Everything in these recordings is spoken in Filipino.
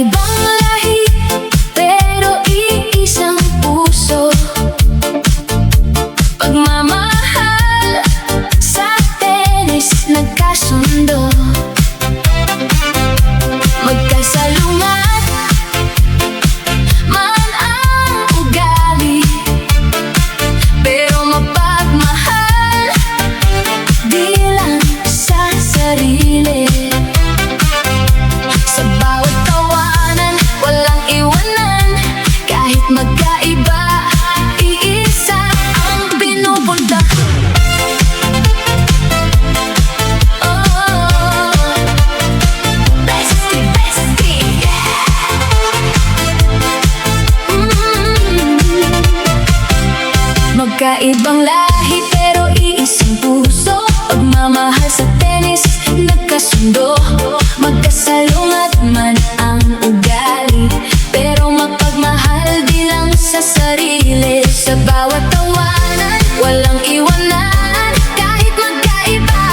Magkaibang lahi pero iisang puso. Pagmamahal sa tenis nagkasundo. Magkasalungat man ang ugali, pero mapagmahal di lang sa sarili. Sa bawat tawanan, walang iwanan. Kahit magkaiba, iisa ang pinupuntahan. Bestie, bestie, yeah. Magkaibang lahi pero iisang puso. Pagmamahal sa tenis nagkasundo. Magkasalungat man ang ugali, pero mapagmahal di lang sa sarili. Sa bawat tawanan, walang iwanan. Kahit magkaiba,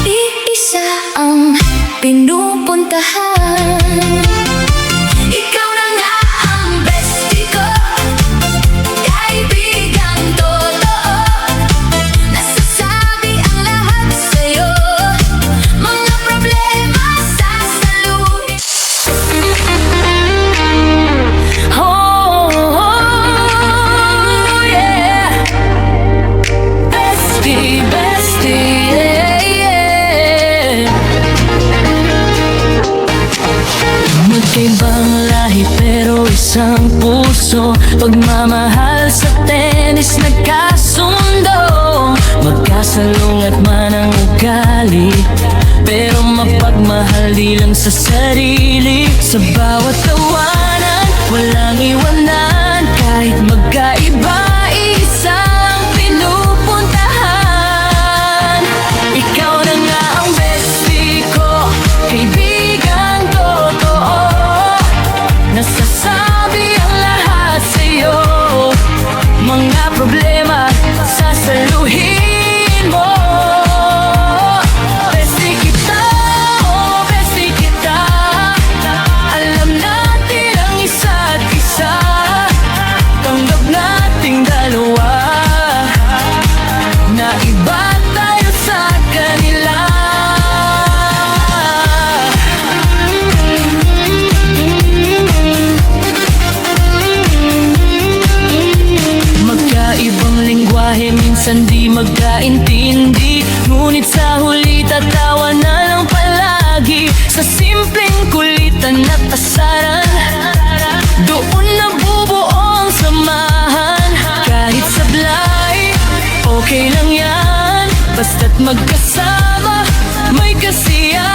iisa ang pinupuntahan. Ikaw na nga ang bestie ko, kaibigang totoo. Nasasabi ang lahat sa'yo, mga problema sasaluhin. Oh, yeah. Bestie, bestie, yeah, yeah. Magkaibang lahi pero isang puso. Pagmamahal sa tenis nagkasundo. Magkasalungat man ang ugali, pero mapagmahal di lang sa sarili. Sa bawat tawanan, walang iwanan. Kahit magkaiba, isang pinupuntahan. Ikaw na nga ang bestie ko, kaibigang totoo. Nasasabi ang lahat sa'yo, mga problema sasaluhin mo. Bestie kita, oh bestie kita. Alam natin ang isa't isa. Tanggap nating dalawa, na iba tayo sa kanila. Magkaibang lengguwahe, minsan di magkaintindi, ngunit sa huli tatawa na lang palagi. Sa simpleng kulitan at asaran, doon nabubuo ang samahan. Kahit sablay, okay lang yan, basta't magkasama, may kasiyahan.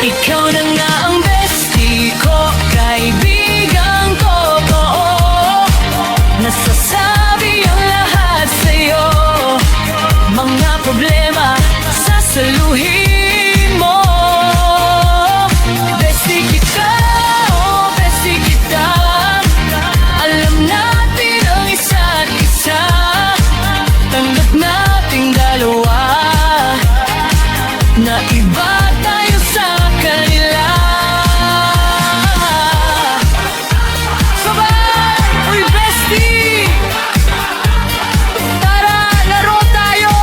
Ikaw na nga ang bestie ko, kaibigang totoo. Nasasabi ang lahat sa'yo, mga problema sasaluhin mo. Bestie kita, oh bestie kita. Alam natin ang isa't isa. Tanggap nating dalawa, na iba tayo sa kanila. Sabay! Uy bestie! Tara, laro tayo!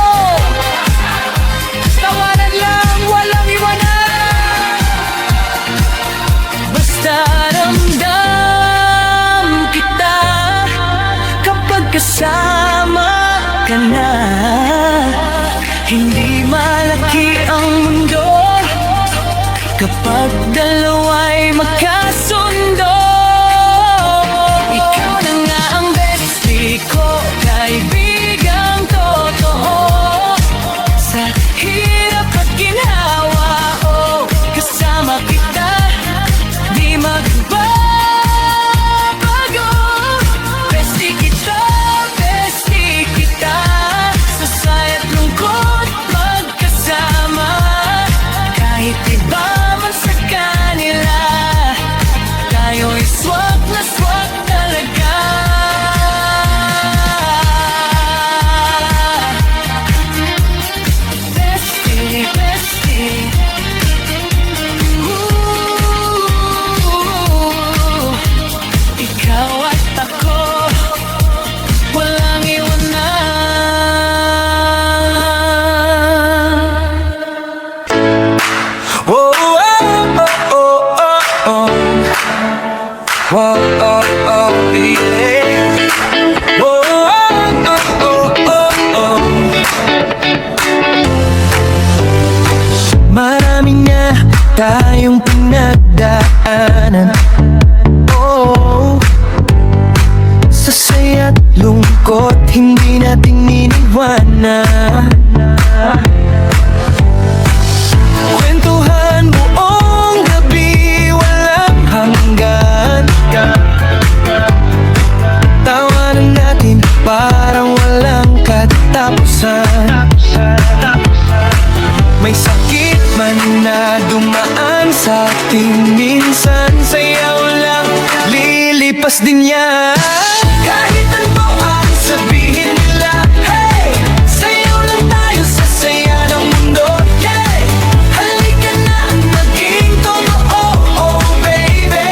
Tawanan lang, walang iwanan. Basta ramdam kita kapag kasama ka na. Hindi malaki ang mundo kapag dalawa'y magkasundo. Ikaw na nga ang bestie ko, kaibigang totoo. Sa hirap at ginhawa, oh, kasama kita, di magbabago. Bestie kita, bestie kita. Sa saya at lungkot magkasama, kahit iba man sa kanila, tayo'y swak na swak talaga. Bestie, bestie. Whoa, oh, oh, yeah. Whoa, oh, oh, oh, oh. Marami na tayong pinagdaanan, oh. Sa saya't lungkot, hindi natin iniwanan. Kwentuhan buong gabi, walang hanggan. Tawanan natin parang walang katapusan. May sakit man na dumaan sa ating minsan, sayaw lang, lilipas din yan. Kahit ano ang sabihin nila, hey, sayaw lang tayo sa saya ng mundo, yeah. Halika na maging totoo, oh baby.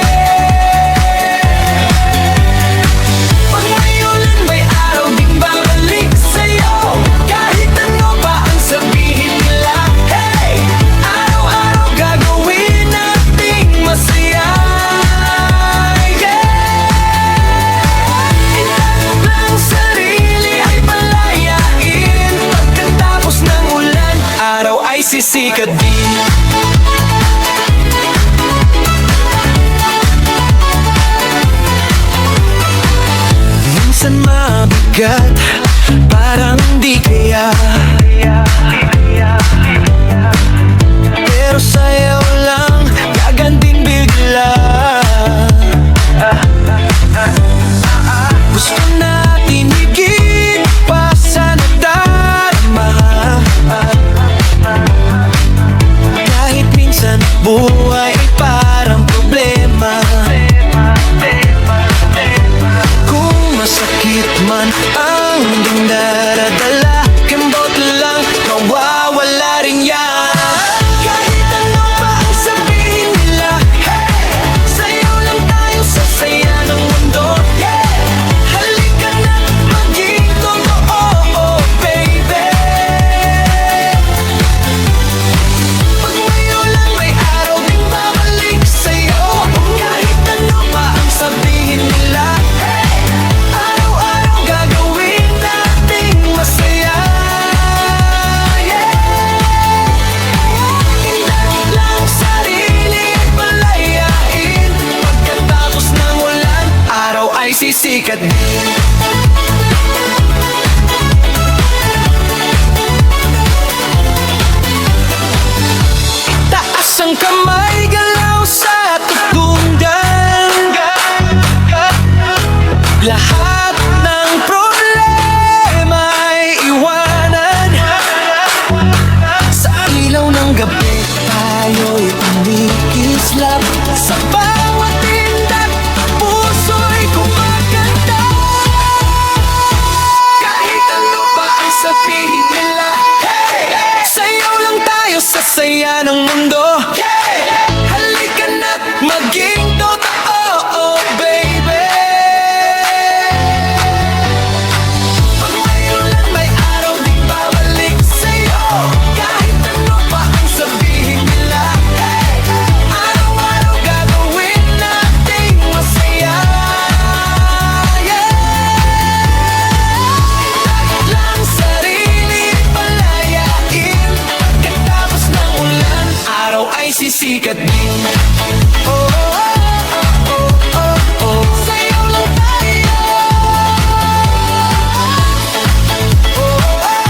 Pag may ulan, may araw ding babalik sa'yo. Kahit ano pa ang sabihin nila, hey, araw-araw gagawin nating masaya, yeah. Itanong lang sarili ay palayain. Pagkatapos ng ulan, araw ay sisikat din. Minsan mabigat, parang di kaya. Pero sayaw lang, gaganting bigla. Gusto natin higit pa sa nadarama. Kahit minsan buhay ay parang problema. Kung masakit man ang dindaradala, kembot lang, mawawala rin yan. Kahit ano pa ang sabihin nila, hey, sayaw lang tayo sa saya ng mundo, yeah. Halika na maging totoo, oh baby. Pag may ulan, may araw ding babalik sa'yo. Kahit ano pa ang sabihin nila, hey, araw-araw gagawin nating masaya, yeah. Itanong lang sarili at palayain. Pagkatapos ng ulan, araw ay sisikat din. Taas ang kamay, galaw sa tutungan. Lahat ng problema ay iwanan. Sa ilaw ng gabi, tayo'y tumikislap. Sa bawat tinda't puso'y kumakanta. Kahit ano pa ang sabihin nila, hey, sayaw lang tayo sa saya ng mundo, yeah. Halika na't maging totoo, oh baby. Pag may ulan, may araw ding babalik sa'yo. Kahit ano pa ang sabihin nila, hey, araw-araw gagawin nating masaya, yeah. Itanong lang sarili at palayain. Pagkatapos ng ulan, araw ay sisikat din. Oh, oh, oh, oh, oh. Sayaw lang tayo. Oh, oh,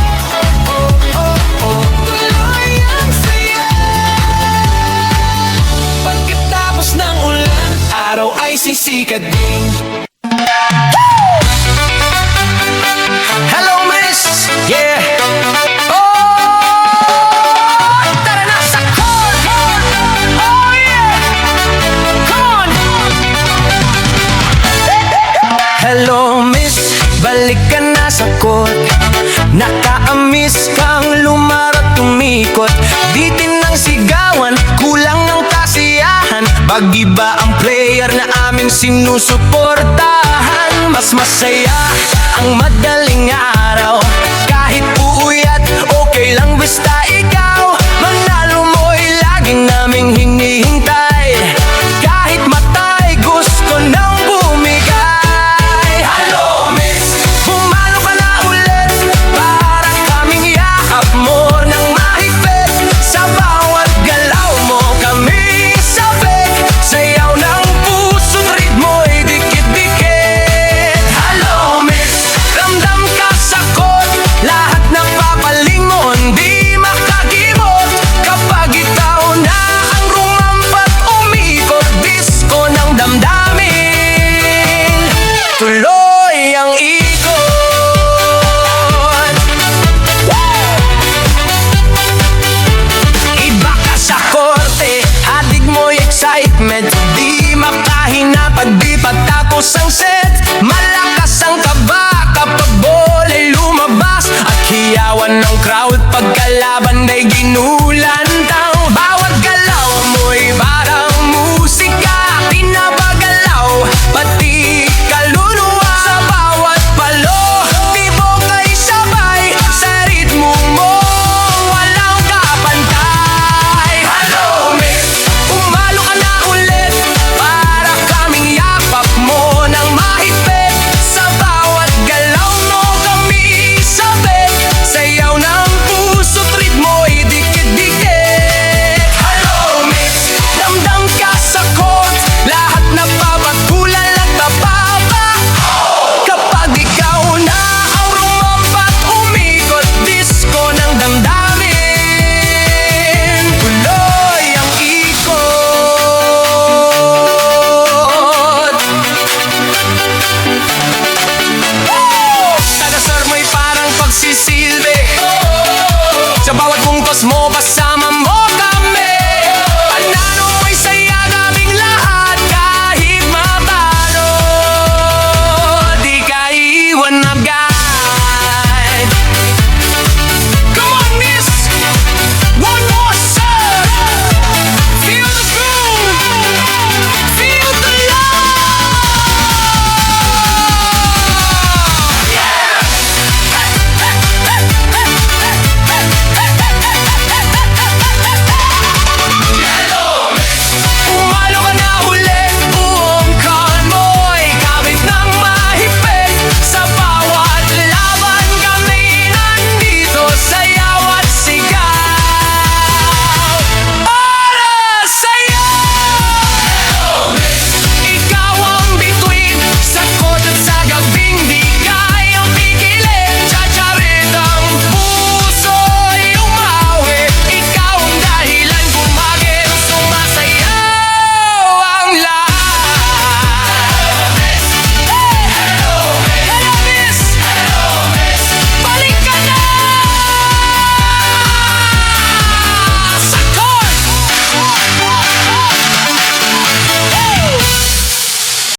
oh, oh, oh. Tuloy ang saya. Pagkatapos ng ulan, araw ay sisikat din. Hello, miss! Yeah! Oh! Tara na sa court! Oh, yeah! Come on! Hello, miss! Balik ka na sa court. Nakaamis kang lumarot tumikot. Bitin ng sigawan, kulang ng kasiyahan. Pag-iba ang player na aming sinusuportahan. Mas masaya ang madaling araw. Kahit uuwi at okay lang basta ikaw. Manalo mo'y laging naming